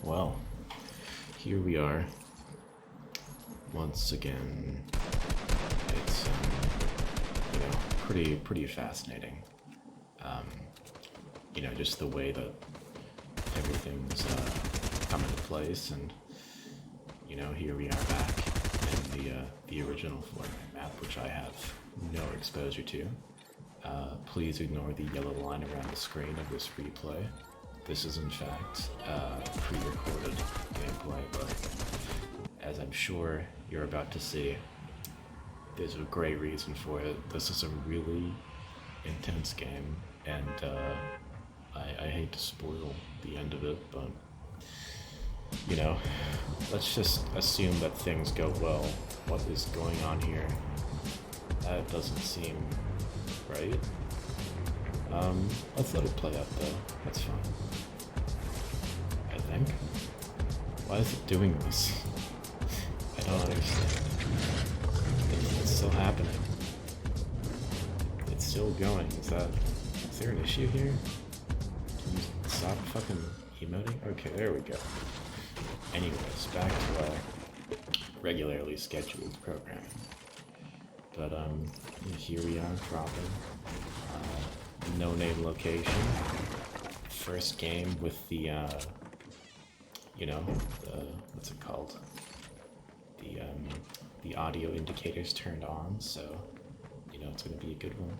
Well, here we are once again. It's pretty fascinating. Um, just the way that everything's come into place, and here we are back in the original Fortnite map, which I have no exposure to. Please ignore the yellow line around the screen of this replay. This is in fact pre-recorded gameplay, but as I'm sure you're about to see, there's a great reason for it. This is a really intense game, and I hate to spoil the end of it, but let's just assume that things go well. What is going on here? That doesn't seem right. Let's let it play out though. That's fine. I think. Why is it doing this? I don't understand. It's still happening. It's still going. Is there an issue here? Can you stop fucking emoting? Okay, there we go. Anyways, back to our regularly scheduled programming. But here we are dropping. No-name location. First game with the what's it called? The audio indicators turned on, so it's gonna be a good one.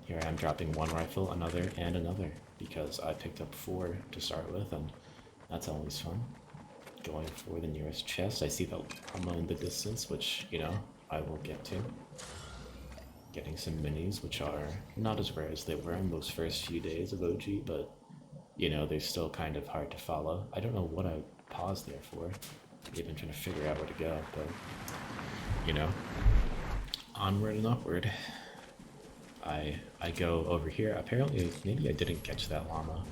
Here I am dropping one rifle, another, and another, because I picked up 4 to start with, and that's always fun. Going for the nearest chest. I see the llama in the distance, which I will get to. Getting some minis, which are not as rare as they were in those first few days of OG, but they're still kind of hard to follow. I don't know what I paused there for. Maybe I'm trying to figure out where to go, but onward and upward. I go over here. Apparently, maybe I didn't catch that llama,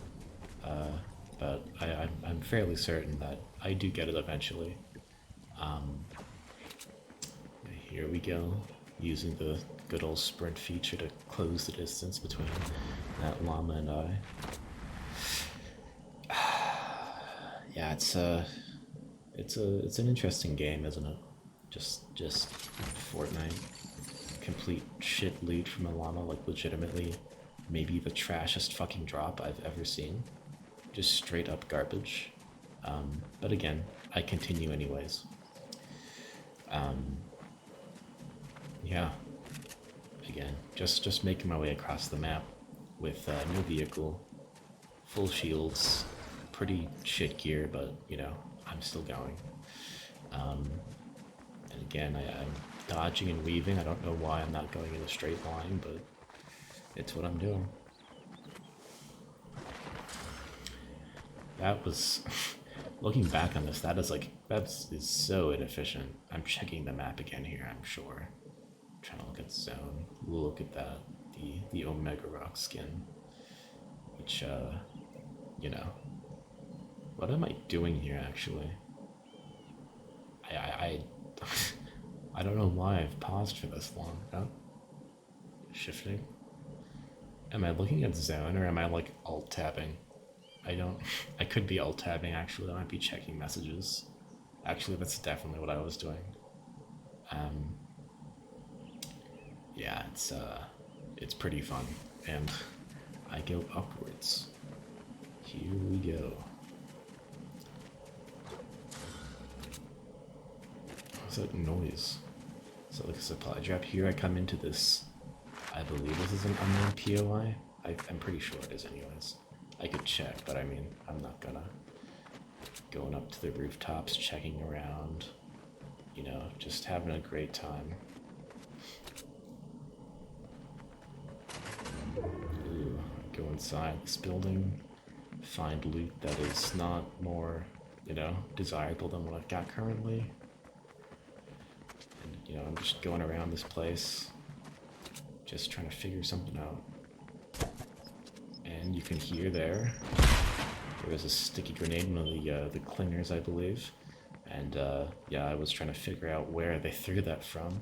but I'm fairly certain that I do get it eventually. Here we go, using the good old sprint feature to close the distance between that llama and I. Yeah, it's an interesting game, isn't it? Just Fortnite. Complete shit loot from a llama, like legitimately maybe the trashiest fucking drop I've ever seen. Just straight up garbage. But again, I continue anyways. Yeah. Again, just making my way across the map with no vehicle, full shields, pretty shit gear, but I'm still going. And again, I'm dodging and weaving. I don't know why I'm not going in a straight line, but it's what I'm doing. That was, looking back on this, that is so inefficient. I'm checking the map again here, I'm sure. Trying to look at zone. Look at that, the Omega Rock skin, which what am I doing here actually? I don't know why I've paused for this long. Oh, shifting. Am I looking at zone, or am I like alt tabbing? I could be alt tabbing actually. I might be checking messages. Actually, that's definitely what I was doing. Yeah, it's pretty fun, and I go upwards. Here we go. What's that noise? Is that like a supply drop? Here I come into this, I believe this is an unknown POI. I'm pretty sure it is anyways. I could check, but I mean, I'm not gonna. Going up to the rooftops, checking around, just having a great time. Ooh, go inside this building, find loot that is not more, desirable than what I've got currently. And, I'm just going around this place, just trying to figure something out. And you can hear there was a sticky grenade in one of the clingers, I believe. And, yeah, I was trying to figure out where they threw that from.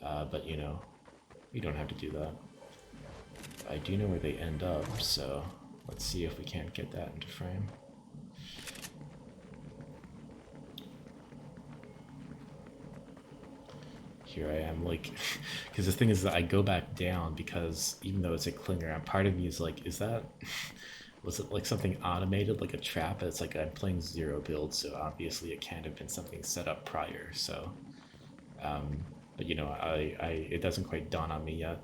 But, you don't have to do that. I do know where they end up, so let's see if we can't get that into frame. here I am, like, because the thing is that I go back down because even though it's a clinger, and part of me is like, is that, was it like something automated, like a trap? It's like I'm playing zero build, so obviously it can't have been something set up prior. So, but you know, it doesn't quite dawn on me yet.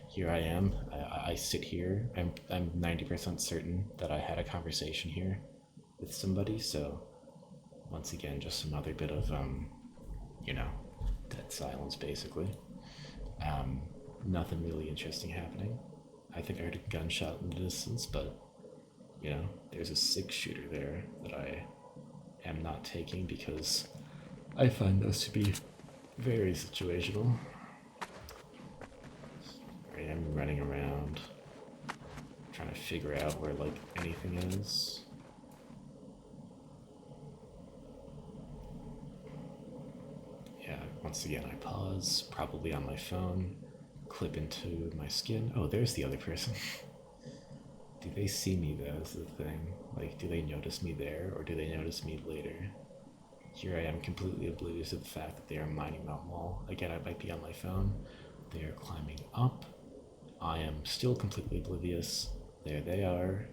Here I am. I sit here. I'm 90% certain that I had a conversation here with somebody. So once again, just another bit of you know, dead silence basically. Um, Nothing really interesting happening. I think I heard a gunshot in the distance, but you know, there's a 6 shooter there that I am not taking because I find those to be very situational. I am running around trying to figure out where like anything is. Yeah, once again I pause, probably on my phone, clip into my skin. Oh, there's the other person. Do they see me though is the thing. Like, do they notice me there or do they notice me later? Here I am completely oblivious of the fact that they are mining that wall. Again, I might be on my phone. They are climbing up. I am still completely oblivious. There they are,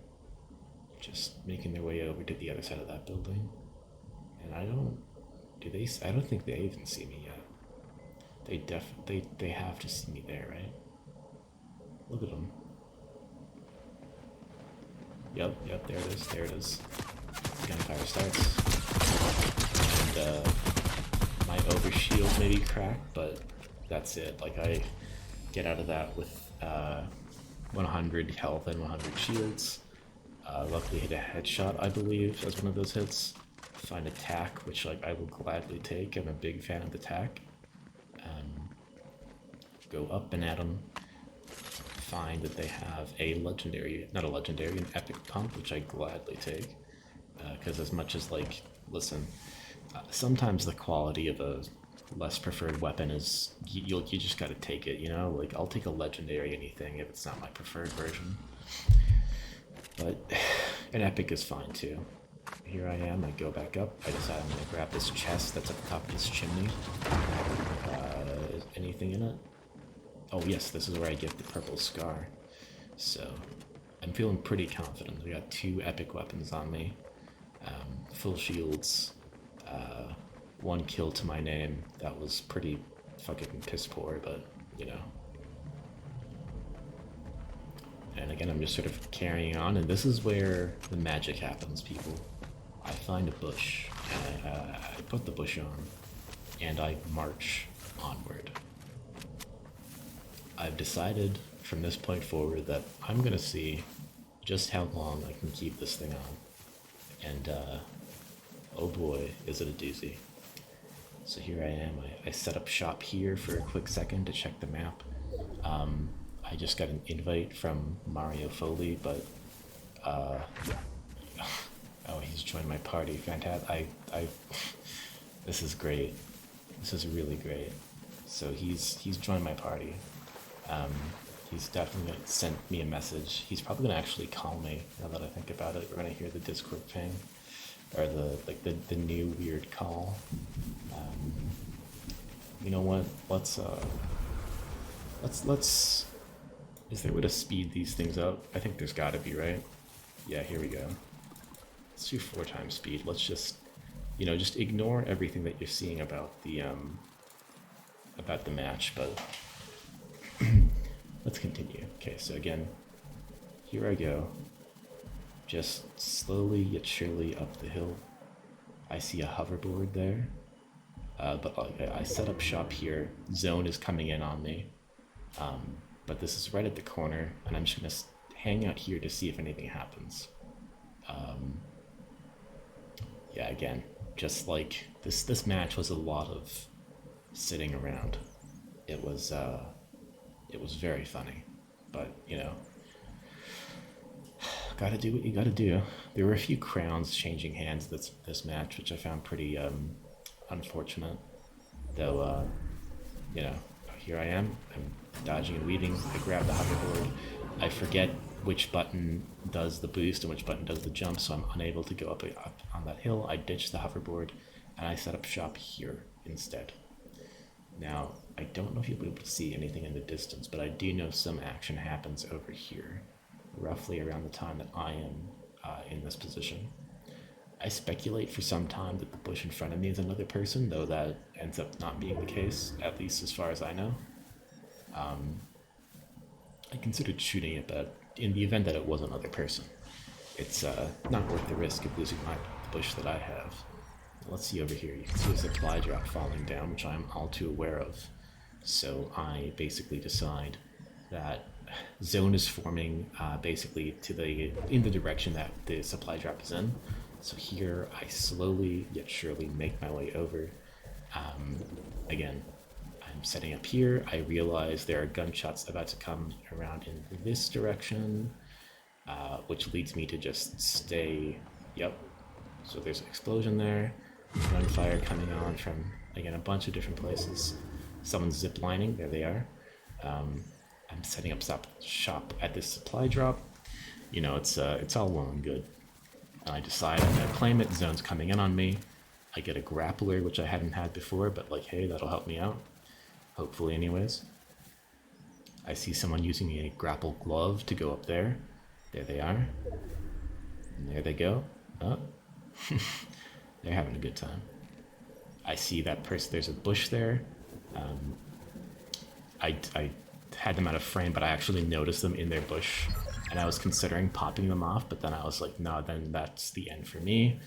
just making their way over to the other side of that building. And I don't think they even see me yet. They have to see me there, right? Look at them. Yep, there it is. Gunfire starts. And my overshield may be cracked, but that's it. Like, I get out of that with 100 health and 100 shields. Luckily hit a headshot, I believe, as one of those hits. Find attack, which like I will gladly take. I'm a big fan of the attack. Go up and at them. Find that they have a legendary, not a legendary, an epic pump, which I gladly take. Because as much as like, listen, sometimes the quality of a less preferred weapon is you just gotta take it, you know? Like, I'll take a legendary anything if it's not my preferred version. But an epic is fine too. Here I am, I go back up. I decide I'm gonna grab this chest that's at the top of this chimney. Is anything in it? Oh yes, this is where I get the purple scar. So I'm feeling pretty confident. I got 2 epic weapons on me. Full shields. 1 kill to my name. That was pretty fucking piss poor, but you know. And again, I'm just sort of carrying on, and this is where the magic happens, people. I find a bush, and I put the bush on, and I march onward. I've decided from this point forward that I'm gonna see just how long I can keep this thing on. And oh boy, is it a doozy. So here I am, I set up shop here for a quick second to check the map. I just got an invite from Mario Foley, but oh, he's joined my party. Fantastic. This is great. This is really great. So he's joined my party. He's definitely sent me a message. He's probably gonna actually call me now that I think about it. We're gonna hear the Discord ping, or the new weird call. You know what? Let's. Is there a way to speed these things up? I think there's gotta be, right? Yeah, here we go. Let's do 4 times speed. Let's just, you know, just ignore everything that you're seeing about the match, but let's continue. Okay, so again, here I go. Just slowly yet surely up the hill. I see a hoverboard there, but I set up shop here. Zone is coming in on me. But this is right at the corner, and I'm just gonna hang out here to see if anything happens. Yeah, again, just like this match was a lot of sitting around. It was very funny, but you know, gotta do what you gotta do. There were a few crowns changing hands this match, which I found pretty unfortunate. Though, you know, here I am. I'm dodging and weaving. I grab the hoverboard. I forget which button does the boost and which button does the jump, so I'm unable to go up on that hill. I ditch the hoverboard. and I set up shop here instead. Now, I don't know if you'll be able to see anything in the distance, but I do know some action happens over here, roughly around the time that I am in this position. I speculate for some time that the bush in front of me is another person, though that ends up not being the case, at least as far as I know. I considered shooting it, but in the event that it was another person, it's not worth the risk of losing the bush that I have. Let's see over here. You can see a supply drop falling down, which I'm all too aware of. So I basically decide that zone is forming basically in the direction that the supply drop is in. So here I slowly yet surely make my way over. Again, I'm setting up here. I realize there are gunshots about to come around in this direction, which leads me to just stay. Yep. So there's an explosion there. Gunfire coming on from, again, a bunch of different places. Someone's ziplining. There they are. I'm setting up shop at this supply drop. You know, it's all well and good. I decide I'm gonna claim it. Zone's coming in on me. I get a grappler, which I hadn't had before, but like, hey, that'll help me out. Hopefully, anyways. I see someone using a grapple glove to go up there. There they are. And there they go. Oh. They're having a good time. I see that person. There's a bush there. I had them out of frame, but I actually noticed them in their bush, and I was considering popping them off, but then I was like, no, then that's the end for me.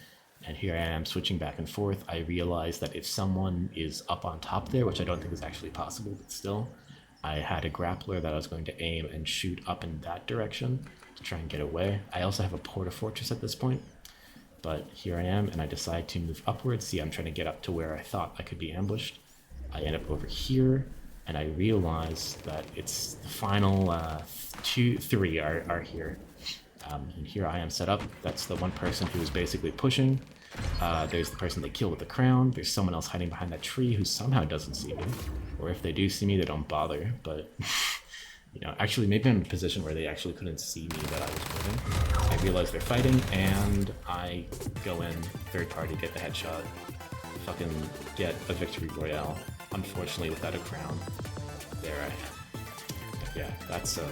And here I am switching back and forth. I realized that if someone is up on top there, which I don't think is actually possible, but still, I had a grappler that I was going to aim and shoot up in that direction to try and get away. I also have a porta-fortress at this point, but here I am, and I decide to move upwards. See, I'm trying to get up to where I thought I could be ambushed. I end up over here, and I realize that it's the final three are here. And here I am set up. That's the one person who is basically pushing. There's the person they kill with the crown. There's someone else hiding behind that tree who somehow doesn't see me. Or if they do see me, they don't bother. But, you know, actually maybe I'm in a position where they actually couldn't see me that I was moving. I realize they're fighting, and I go in, third party, get the headshot, fucking get a victory royale. Unfortunately, without a crown. There I am. Yeah, that's it.